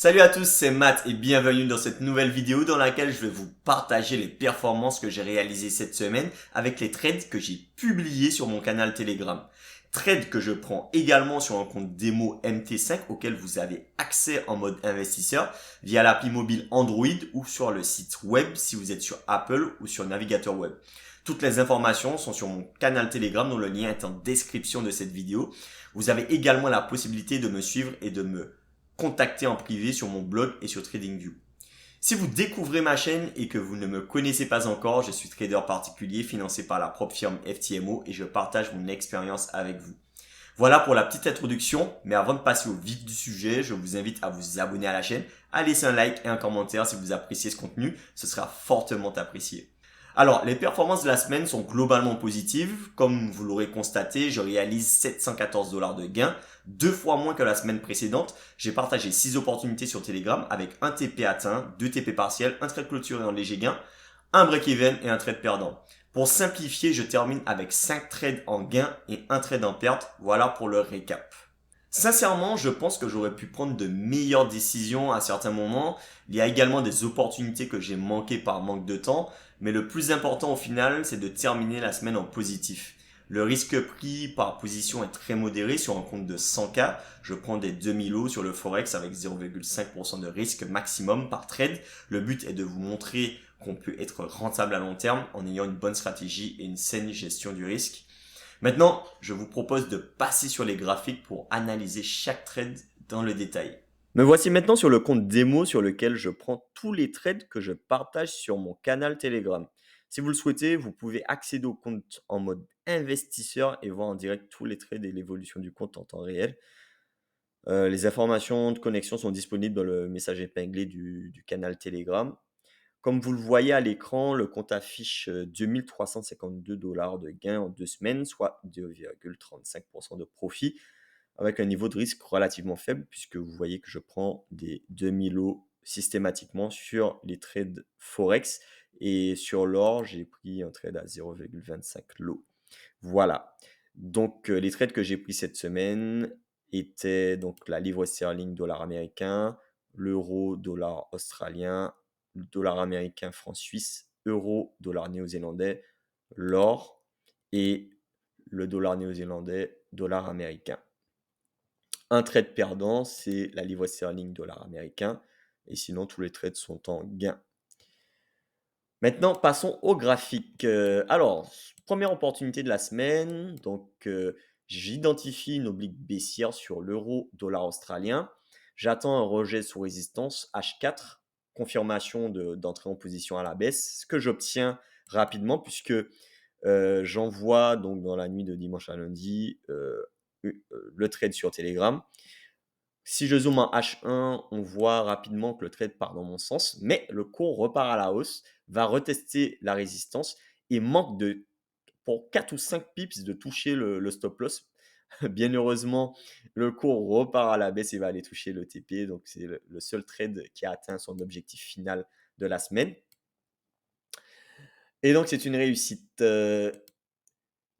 Salut à tous, c'est Matt et bienvenue dans cette nouvelle vidéo dans laquelle je vais vous partager les performances que j'ai réalisées cette semaine avec les trades que j'ai publiés sur mon canal Telegram. Trades que je prends également sur un compte démo MT5 auquel vous avez accès en mode investisseur via l'appli mobile Android ou sur le site web si vous êtes sur Apple ou sur navigateur web. Toutes les informations sont sur mon canal Telegram dont le lien est en description de cette vidéo. Vous avez également la possibilité de me suivre et de me contacter en privé sur mon blog et sur TradingView. Si vous découvrez ma chaîne et que vous ne me connaissez pas encore, je suis trader particulier financé par la propre firme FTMO et je partage mon expérience avec vous. Voilà pour la petite introduction, mais avant de passer au vif du sujet, je vous invite à vous abonner à la chaîne, à laisser un like et un commentaire si vous appréciez ce contenu, ce sera fortement apprécié. Alors, les performances de la semaine sont globalement positives. Comme vous l'aurez constaté, je réalise 714 dollars de gains, deux fois moins que la semaine précédente. J'ai partagé 6 opportunités sur Telegram avec un TP atteint, 2 TP partiels, un trade clôturé en léger gain, un break-even et un trade perdant. Pour simplifier, je termine avec 5 trades en gain et un trade en perte. Voilà pour le récap. Sincèrement, je pense que j'aurais pu prendre de meilleures décisions à certains moments. Il y a également des opportunités que j'ai manquées par manque de temps. Mais le plus important au final, c'est de terminer la semaine en positif. Le risque pris par position est très modéré sur un compte de 100K. Je prends des demi-lots sur le Forex avec 0,5% de risque maximum par trade. Le but est de vous montrer qu'on peut être rentable à long terme en ayant une bonne stratégie et une saine gestion du risque. Maintenant, je vous propose de passer sur les graphiques pour analyser chaque trade dans le détail. Me voici maintenant sur le compte démo sur lequel je prends tous les trades que je partage sur mon canal Telegram. Si vous le souhaitez, vous pouvez accéder au compte en mode investisseur et voir en direct tous les trades et l'évolution du compte en temps réel. Les informations de connexion sont disponibles dans le message épinglé du canal Telegram. Comme vous le voyez à l'écran, le compte affiche 2352 dollars de gain en 2 semaines, soit 2,35% de profit, avec un niveau de risque relativement faible, puisque vous voyez que je prends des demi-lots systématiquement sur les trades Forex. Et sur l'or, j'ai pris un trade à 0,25 lots. Voilà. Donc, les trades que j'ai pris cette semaine étaient donc la livre sterling, dollar américain, l'euro, dollar australien, le dollar américain, franc suisse, euro, dollar néo-zélandais, l'or et le dollar néo-zélandais, dollar américain. Un trade perdant, c'est la livre sterling, dollar américain, et sinon tous les trades sont en gain. Maintenant, passons au graphique. Alors, première opportunité de la semaine. Donc, j'identifie une oblique baissière sur l'euro dollar australien. J'attends un rejet sous résistance H4, confirmation d'entrée en position à la baisse, ce que j'obtiens rapidement puisque j'envoie donc dans la nuit de dimanche à lundi le trade sur Telegram. Si je zoome en H1, on voit rapidement que le trade part dans mon sens, mais le cours repart à la hausse, va retester la résistance et manque pour 4 ou 5 pips de toucher le stop loss. Bien heureusement, le cours repart à la baisse et va aller toucher le TP. Donc, c'est le seul trade qui a atteint son objectif final de la semaine. Et donc, c'est une réussite.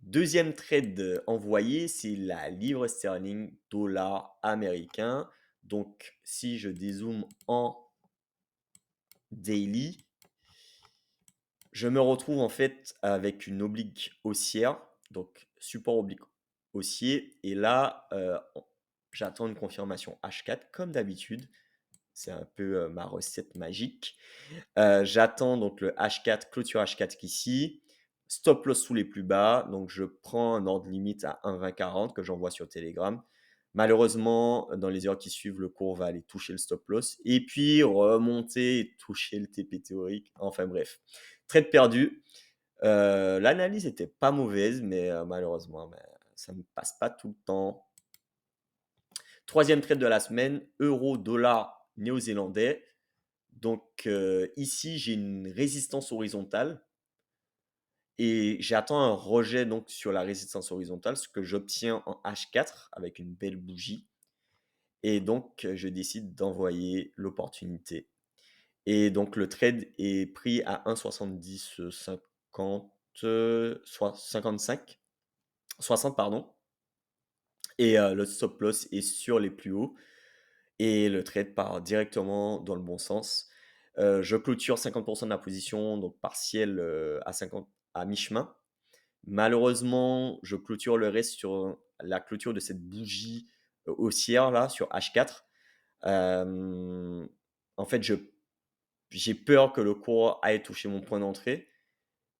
Deuxième trade envoyé, c'est la livre sterling dollar américain. Donc, si je dézoome en daily, je me retrouve en fait avec une oblique haussière, donc support oblique haussier. Et là, j'attends une confirmation H4 comme d'habitude. C'est un peu ma recette magique. J'attends donc le H4, clôture H4 ici. Stop loss sous les plus bas. Donc, je prends un ordre limite à 1,2040 que j'envoie sur Telegram. Malheureusement, dans les heures qui suivent, le cours va aller toucher le stop loss et puis remonter et toucher le TP théorique. Enfin bref, trade perdu. L'analyse n'était pas mauvaise, mais malheureusement, ça ne passe pas tout le temps. Troisième trade de la semaine, euro-dollar néo-zélandais. Donc ici, j'ai une résistance horizontale et j'attends un rejet donc sur la résistance horizontale, ce que j'obtiens en H4 avec une belle bougie. Et donc, je décide d'envoyer l'opportunité. Et donc, le trade est pris à 1,7050, soit 55, 60, pardon. Et le stop loss est sur les plus hauts. et le trade part directement dans le bon sens. Je clôture 50 de la position, donc partiel, à mi-chemin. Malheureusement, je clôture le reste sur la clôture de cette bougie, haussière là, sur H4. Hem, En fait, j'ai peur que le cours aille toucher mon point d'entrée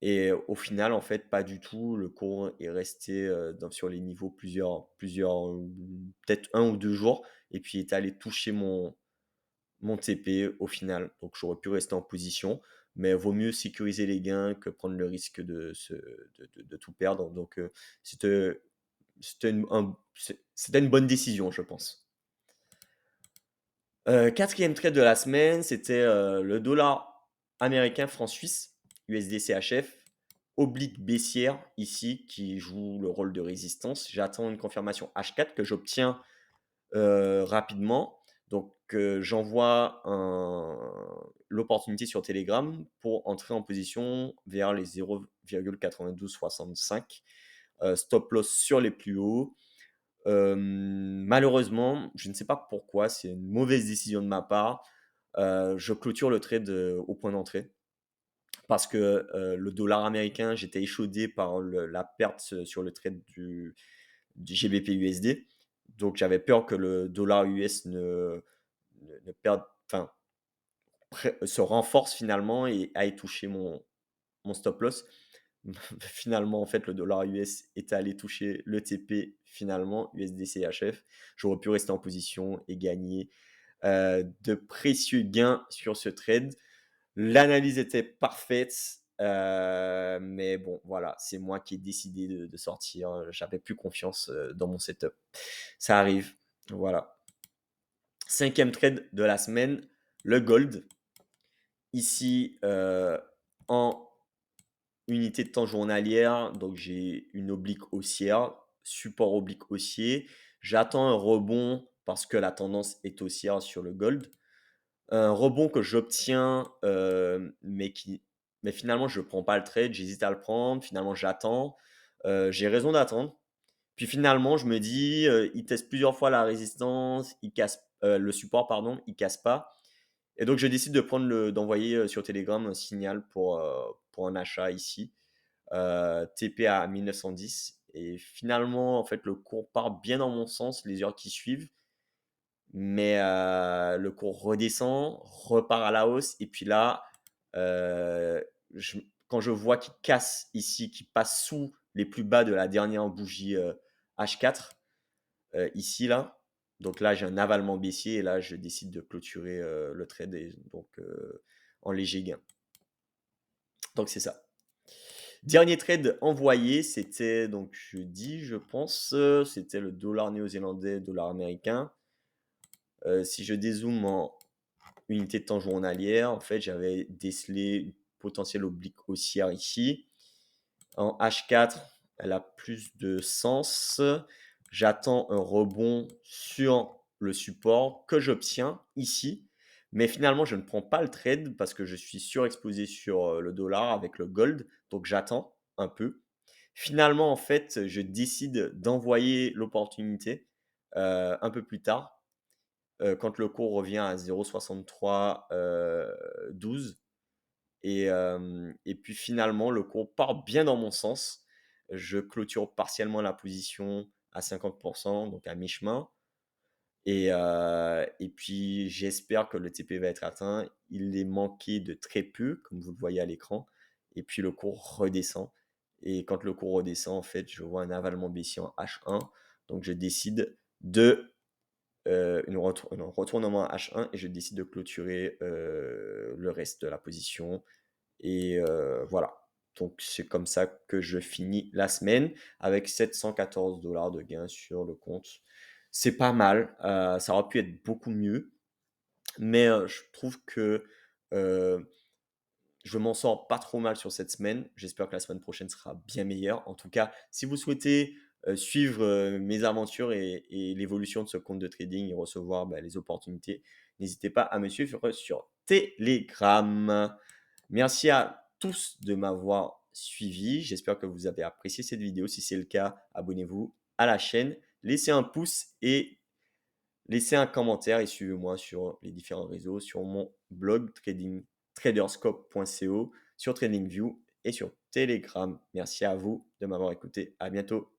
et au final, en fait, pas du tout. Le cours est resté, sur les niveaux peut-être 1 ou 2 jours et puis est allé toucher mon TP au final. Donc j'aurais pu rester en position, mais vaut mieux sécuriser les gains que prendre le risque de tout perdre. Donc, c'était une bonne décision, je pense. 4e trade de la semaine, c'était, le dollar américain franc suisse, USD-CHF, oblique baissière ici qui joue le rôle de résistance. J'attends une confirmation H4 que j'obtiens, rapidement. Donc, j'envoie l'opportunité sur Telegram pour entrer en position vers les 0,9265. Stop loss sur les plus hauts. Malheureusement, je ne sais pas pourquoi, c'est une mauvaise décision de ma part. Je clôture le trade, au point d'entrée parce que, le dollar américain, j'étais échaudé par la perte sur le trade du GBP USD. Donc j'avais peur que le dollar US ne perde, enfin, se renforce finalement et aille toucher mon stop loss. Finalement, en fait, le dollar US est allé toucher le TP finalement, USD-CHF. J'aurais pu rester en position et gagner de précieux gains sur ce trade. L'analyse était parfaite, mais bon, voilà, c'est moi qui ai décidé de sortir. J'avais plus confiance dans mon setup. Ça arrive, voilà. 5e trade de la semaine, le gold. Ici, en unité de temps journalière, donc j'ai une oblique haussière, support oblique haussier. J'attends un rebond parce que la tendance est haussière sur le gold. Un rebond que j'obtiens, mais finalement je ne prends pas le trade, j'hésite à le prendre, finalement j'attends. J'ai raison d'attendre. Puis finalement je me dis, il teste plusieurs fois la résistance, il casse le support pardon, il casse pas et donc je décide d'envoyer, sur Telegram un signal pour un achat ici, TP à 1910 et finalement en fait le cours part bien dans mon sens les heures qui suivent. Mais le cours redescend, repart à la hausse et puis là, heu, quand je vois qu'il casse ici, qu'il passe sous les plus bas de la dernière bougie, H4, ici là, donc là j'ai un avalement baissier et là je décide de clôturer, le trade et donc en léger gain. Donc c'est ça. Dernier trade envoyé, c'était donc jeudi je pense, c'était le dollar néo-zélandais, dollar américain. Si je dézoome en unité de temps journalière, en fait, j'avais décelé une potentielle oblique haussière ici. En H4, elle a plus de sens. J'attends un rebond sur le support que j'obtiens ici. Mais finalement, je ne prends pas le trade parce que je suis surexposé sur le dollar avec le gold. Donc, j'attends un peu. Finalement, en fait, je décide d'envoyer l'opportunité un peu plus tard quand le cours revient à 0,63 12 et puis finalement le cours part bien dans mon sens. Je clôture partiellement la position à 50 donc à mi-chemin et puis j'espère que le TP va être atteint. Il est manqué de très peu, comme vous le voyez à l'écran et puis le cours redescend et quand le cours redescend, en fait, je vois un avalement baissier en H1 donc je décide de un retournement à H1 et je décide de clôturer le reste de la position. Et voilà. Donc c'est comme ça que je finis la semaine avec 714 de gains sur le compte. C'est pas mal, ça aurait pu être beaucoup mieux, mais je trouve que euh, je m'en sors pas trop mal sur cette semaine. J'espère que la semaine prochaine sera bien meilleure. En tout cas, si vous souhaitez suivre mes aventures et l'évolution de ce compte de trading et recevoir les opportunités, n'hésitez pas à me suivre sur Telegram. Merci à tous de m'avoir suivi. J'espère que vous avez apprécié cette vidéo. Si c'est le cas, abonnez-vous à la chaîne, laissez un pouce et Laissez un commentaire et suivez-moi sur les différents réseaux, sur mon blog traderscope.co, sur TradingView et sur Telegram. Merci à vous de m'avoir écouté. À bientôt.